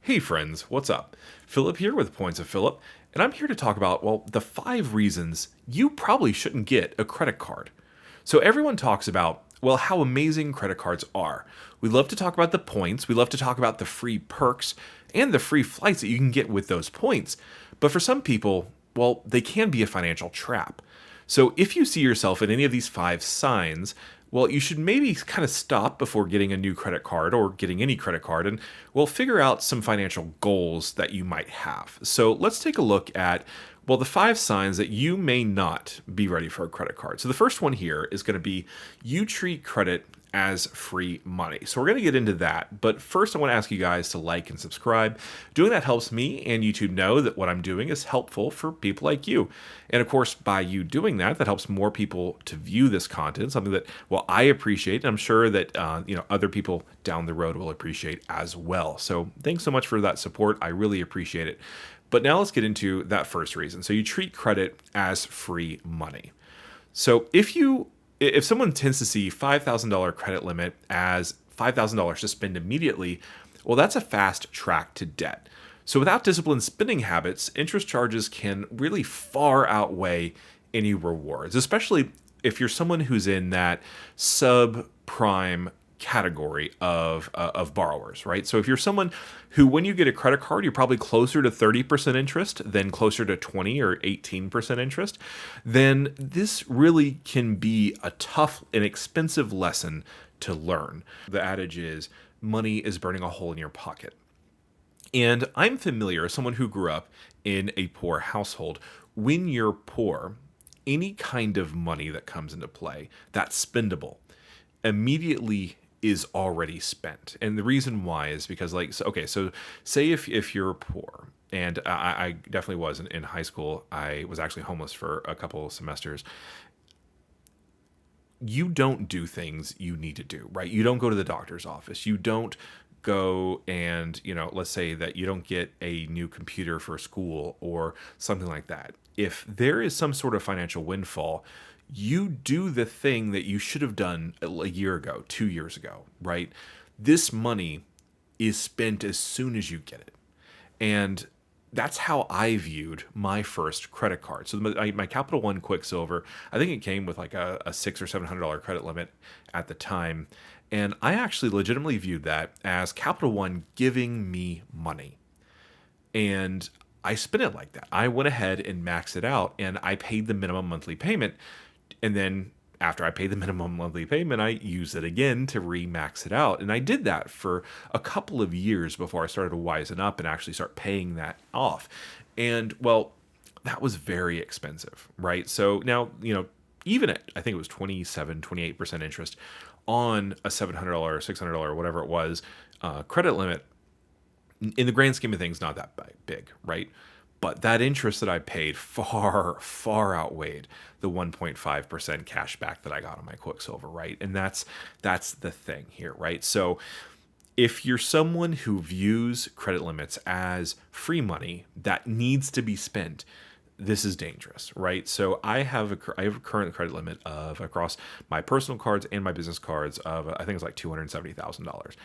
Hey friends, what's up? Philip here with Points of Philip, and I'm here to talk about, the 5 reasons you probably shouldn't get a credit card. So everyone talks about, how amazing credit cards are. We love to talk about the points, we love to talk about the free perks, and the free flights that you can get with those points. But for some people, they can be a financial trap. So if you see yourself in any of these 5 signs, you should maybe kind of stop before getting a new credit card or getting any credit card and, figure out some financial goals that you might have. So let's take a look at, the 5 signs that you may not be ready for a credit card. So the first one here is going to be you treat credit as free money. So we're going to get into that. But first, I want to ask you guys to like and subscribe. Doing that helps me and YouTube know that what I'm doing is helpful for people like you. And of course, by you doing that, that helps more people to view this content, something that, I appreciate. And I'm sure that, other people down the road will appreciate as well. So thanks so much for that support. I really appreciate it. But now let's get into that first reason. So you treat credit as free money. So if someone tends to see $5,000 credit limit as $5,000 to spend immediately, that's a fast track to debt. So without disciplined spending habits, interest charges can really far outweigh any rewards, especially if you're someone who's in that subprime category of borrowers, right? So if you're someone who, when you get a credit card, you're probably closer to 30% interest than closer to 20 or 18% interest, then this really can be a tough and expensive lesson to learn. The adage is money is burning a hole in your pocket. And I'm familiar as someone who grew up in a poor household. When you're poor, any kind of money that comes into play that's spendable immediately is already spent. And the reason why is because, so say if you're poor, and I definitely was in high school, I was actually homeless for a couple of semesters. You don't do things you need to do, right? You don't go to the doctor's office. You don't go and, let's say that you don't get a new computer for school or something like that. If there is some sort of financial windfall, you do the thing that you should have done a year ago, 2 years ago, right? This money is spent as soon as you get it. And that's how I viewed my first credit card. So my Capital One Quicksilver, I think it came with like a $600 or $700 credit limit at the time. And I actually legitimately viewed that as Capital One giving me money. And I spent it like that. I went ahead and maxed it out, and I paid the minimum monthly payment. And then after I paid the minimum monthly payment, I used it again to re-max it out. And I did that for a couple of years before I started to wisen up and actually start paying that off. And that was very expensive, right? So now, even at, I think it was 27, 28% interest on a $700, $600, whatever it was, credit limit, in the grand scheme of things, not that big, right? But that interest that I paid far, far outweighed the 1.5% cash back that I got on my Quicksilver, right? And that's the thing here, right? So if you're someone who views credit limits as free money that needs to be spent, this is dangerous, right? So I have a current credit limit of, across my personal cards and my business cards, of I think it's like $270,000.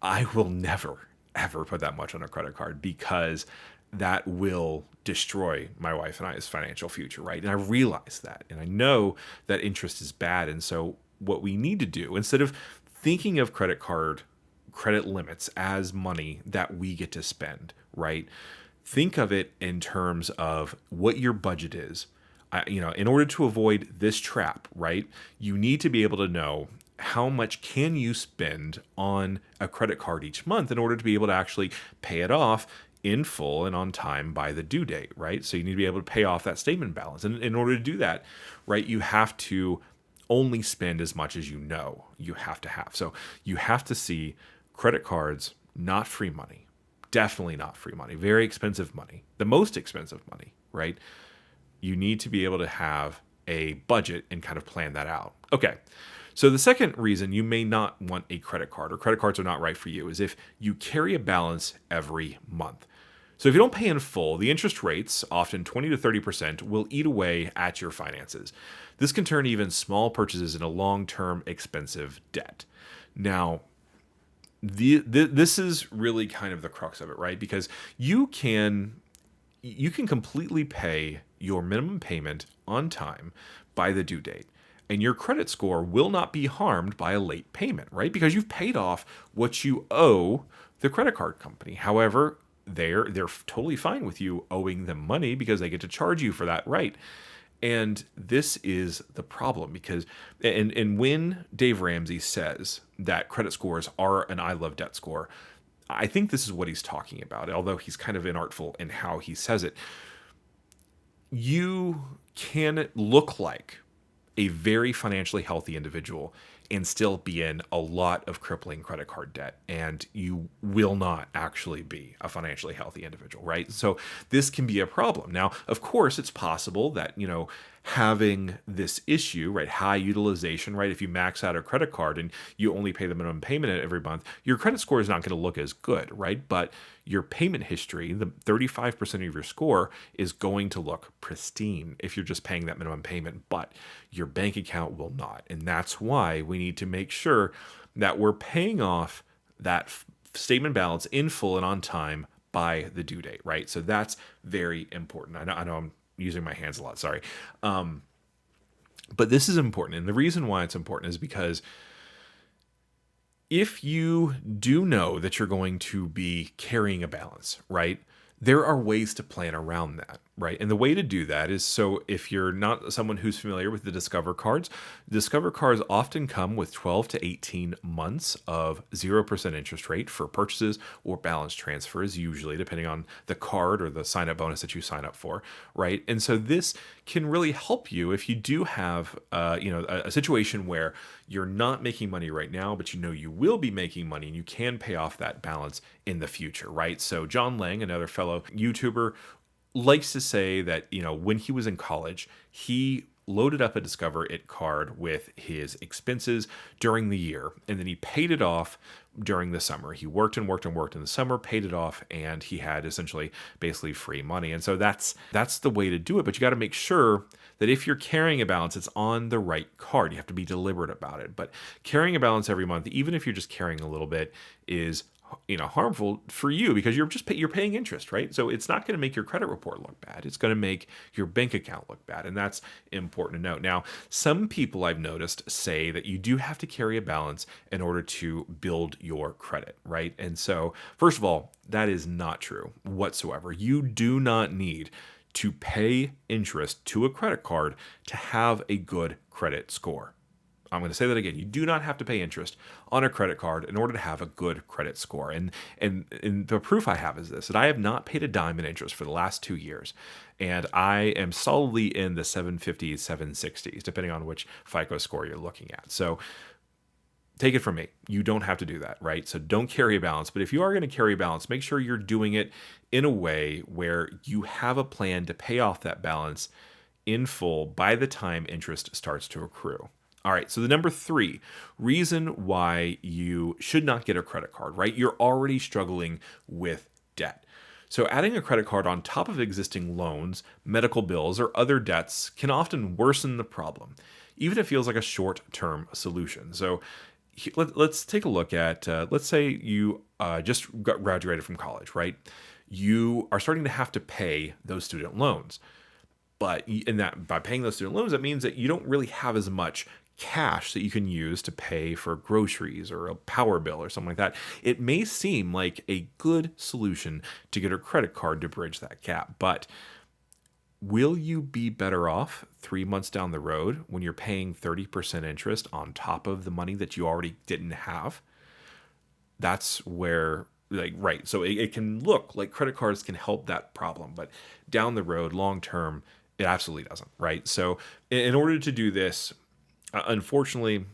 I will never, ever put that much on a credit card, because that will destroy my wife and I's financial future, right? And I realize that, and I know that interest is bad. And so what we need to do, instead of thinking of credit limits as money that we get to spend, right? Think of it in terms of what your budget is. In order to avoid this trap, right? You need to be able to know how much can you spend on a credit card each month in order to be able to actually pay it off in full and on time by the due date, right? So you need to be able to pay off that statement balance. And in order to do that, right, you have to only spend as much as you have to have. So you have to see credit cards, not free money. Definitely not free money. Very expensive money. The most expensive money, right? You need to be able to have a budget and kind of plan that out. Okay. So the second reason you may not want a credit card, or credit cards are not right for you, is if you carry a balance every month. So if you don't pay in full, the interest rates, often 20 to 30%, will eat away at your finances. This can turn even small purchases into long-term expensive debt. Now, This is really kind of the crux of it, right? Because you can completely pay your minimum payment on time by the due date. And your credit score will not be harmed by a late payment, right? Because you've paid off what you owe the credit card company. However, they're totally fine with you owing them money because they get to charge you for that, right? And this is the problem because and when Dave Ramsey says that credit scores are an I love debt score, I think this is what he's talking about, although he's kind of inartful in how he says it. You can look like a very financially healthy individual and still be in a lot of crippling credit card debt, and you will not actually be a financially healthy individual, right? So this can be a problem. Now, of course, it's possible that, having this issue, right, high utilization, right, if you max out a credit card and you only pay the minimum payment every month, your credit score is not going to look as good, right? But your payment history, the 35% of your score, is going to look pristine if you're just paying that minimum payment, but your bank account will not. And that's why we need to make sure that we're paying off that statement balance in full and on time by the due date, right? So that's very important. I know I'm using my hands a lot, sorry. But this is important. And the reason why it's important is because if you do know that you're going to be carrying a balance, right, there are ways to plan around that, right? And the way to do that is, so if you're not someone who's familiar with the Discover cards often come with 12 to 18 months of 0% interest rate for purchases or balance transfers, usually depending on the card or the sign up bonus that you sign up for, right? And so this can really help you if you do have a situation where you're not making money right now, but you will be making money and you can pay off that balance in the future, right? So John Lang, another fellow YouTuber, likes to say that, when he was in college, he loaded up a Discover It card with his expenses during the year, and then he paid it off during the summer. He worked and worked and worked in the summer, paid it off, and he had essentially basically free money. And so that's the way to do it. But you got to make sure that if you're carrying a balance, it's on the right card. You have to be deliberate about it. But carrying a balance every month, even if you're just carrying a little bit, is harmful for you because you're paying interest, right? So it's not going to make your credit report look bad. It's going to make your bank account look bad, and that's important to note. Now, some people I've noticed say that you do have to carry a balance in order to build your credit, right? And so, first of all, that is not true whatsoever. You do not need to pay interest to a credit card to have a good credit score. I'm going to say that again. You do not have to pay interest on a credit card in order to have a good credit score. And the proof I have is this, that I have not paid a dime in interest for the last 2 years. And I am solidly in the 750s, 760s, depending on which FICO score you're looking at. So take it from me. You don't have to do that, right? So don't carry a balance. But if you are going to carry a balance, make sure you're doing it in a way where you have a plan to pay off that balance in full by the time interest starts to accrue. All right, so the number 3 reason why you should not get a credit card, right? You're already struggling with debt. So adding a credit card on top of existing loans, medical bills, or other debts can often worsen the problem, even if it feels like a short-term solution. So let's take a look at, let's say you just got graduated from college, right? You are starting to have to pay those student loans. But by paying those student loans, that means that you don't really have as much cash that you can use to pay for groceries or a power bill or something like that. It may seem like a good solution to get a credit card to bridge that gap, but will you be better off 3 months down the road when you're paying 30% interest on top of the money that you already didn't have? That's where, right. So it can look like credit cards can help that problem, but down the road, long term, it absolutely doesn't, right? So in order to do this, unfortunately,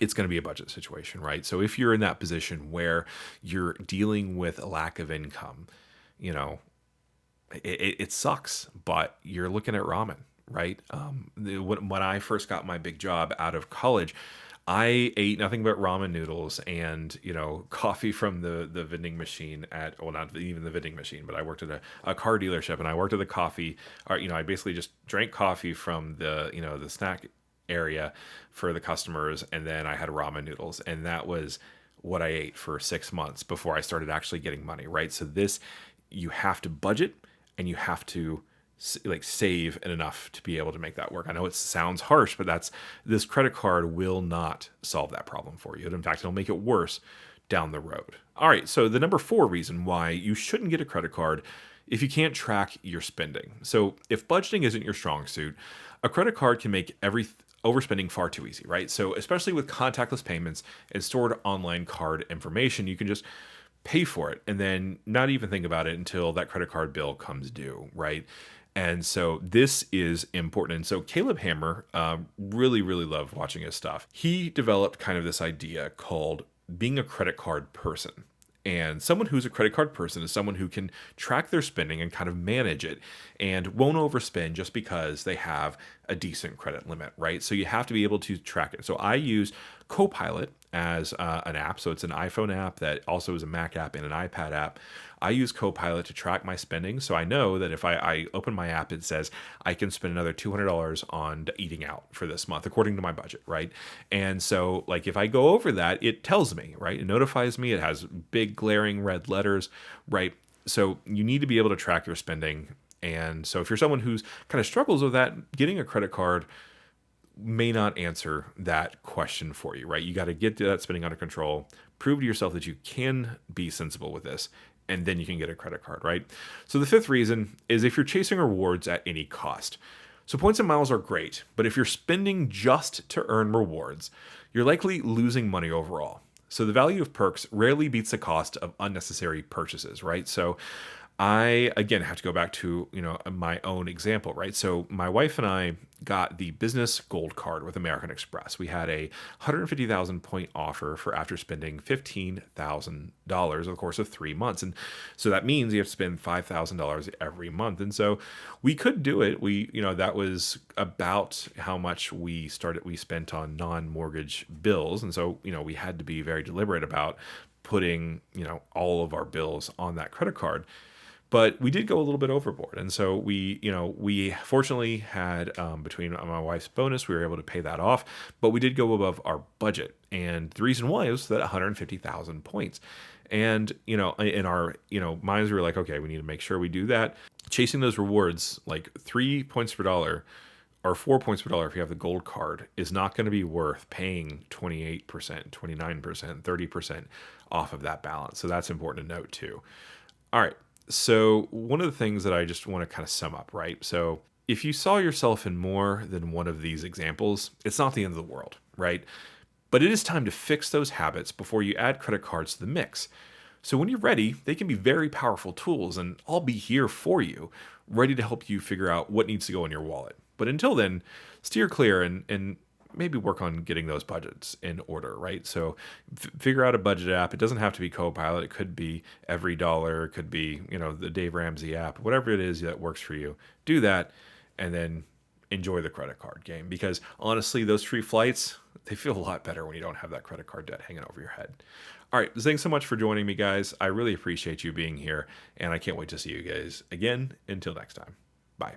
it's going to be a budget situation, right? So if you're in that position where you're dealing with a lack of income, it sucks, but you're looking at ramen, right? When I first got my big job out of college, I ate nothing but ramen noodles and, coffee from the vending machine not even the vending machine, but I worked at a car dealership, and I worked at the coffee, or, I basically just drank coffee from the snack area for the customers, and then I had ramen noodles, and that was what I ate for 6 months before I started actually getting money, right? So this, you have to budget and you have to like save enough to be able to make that work. I know it sounds harsh, but this credit card will not solve that problem for you. In fact, it'll make it worse down the road. All right, so the number 4 reason why you shouldn't get a credit card if you can't track your spending. So if budgeting isn't your strong suit, a credit card can make overspending far too easy, right? So especially with contactless payments and stored online card information, you can just pay for it and then not even think about it until that credit card bill comes due, right? And so this is important. And so Caleb Hammer, really, really loved watching his stuff. He developed kind of this idea called being a credit card person. And someone who's a credit card person is someone who can track their spending and kind of manage it and won't overspend just because they have a decent credit limit, right? So you have to be able to track it. So I use Copilot as an app. So it's an iPhone app that also is a Mac app and an iPad app. I use Copilot to track my spending. So I know that if I open my app, it says I can spend another $200 on eating out for this month, according to my budget, right? And so like if I go over that, it tells me, right? It notifies me. It has big glaring red letters, right? So you need to be able to track your spending. And so if you're someone who's kind of struggles with that, getting a credit card may not answer that question for you, right? You got to get that spending under control, prove to yourself that you can be sensible with this, and then you can get a credit card, right? So the 5th reason is if you're chasing rewards at any cost. So points and miles are great, but if you're spending just to earn rewards, you're likely losing money overall. So the value of perks rarely beats the cost of unnecessary purchases, right? So I, again, have to go back to, my own example, right? So my wife and I got the business gold card with American Express. We had a 150,000 point offer for after spending $15,000 over the course of 3 months. And so that means you have to spend $5,000 every month. And so we could do it. That was about how much we spent on non-mortgage bills. And so, we had to be very deliberate about putting, all of our bills on that credit card. But we did go a little bit overboard. And so we fortunately had, between my wife's bonus, we were able to pay that off, but we did go above our budget. And the reason why was that 150,000 points. And, in our, minds, we were like, okay, we need to make sure we do that. Chasing those rewards, like 3 points per dollar or 4 points per dollar if you have the gold card, is not going to be worth paying 28%, 29%, 30% off of that balance. So that's important to note too. All right. So one of the things that I just want to kind of sum up, right? So if you saw yourself in more than one of these examples, it's not the end of the world, right? But it is time to fix those habits before you add credit cards to the mix. So when you're ready, they can be very powerful tools, and I'll be here for you, ready to help you figure out what needs to go in your wallet. But until then, steer clear and maybe work on getting those budgets in order, right? So figure out a budget app. It doesn't have to be Copilot. It could be Every Dollar. It could be, the Dave Ramsey app, whatever it is that works for you. Do that and then enjoy the credit card game, because honestly, those free flights, they feel a lot better when you don't have that credit card debt hanging over your head. All right. Thanks so much for joining me, guys. I really appreciate you being here, and I can't wait to see you guys again. Until next time. Bye.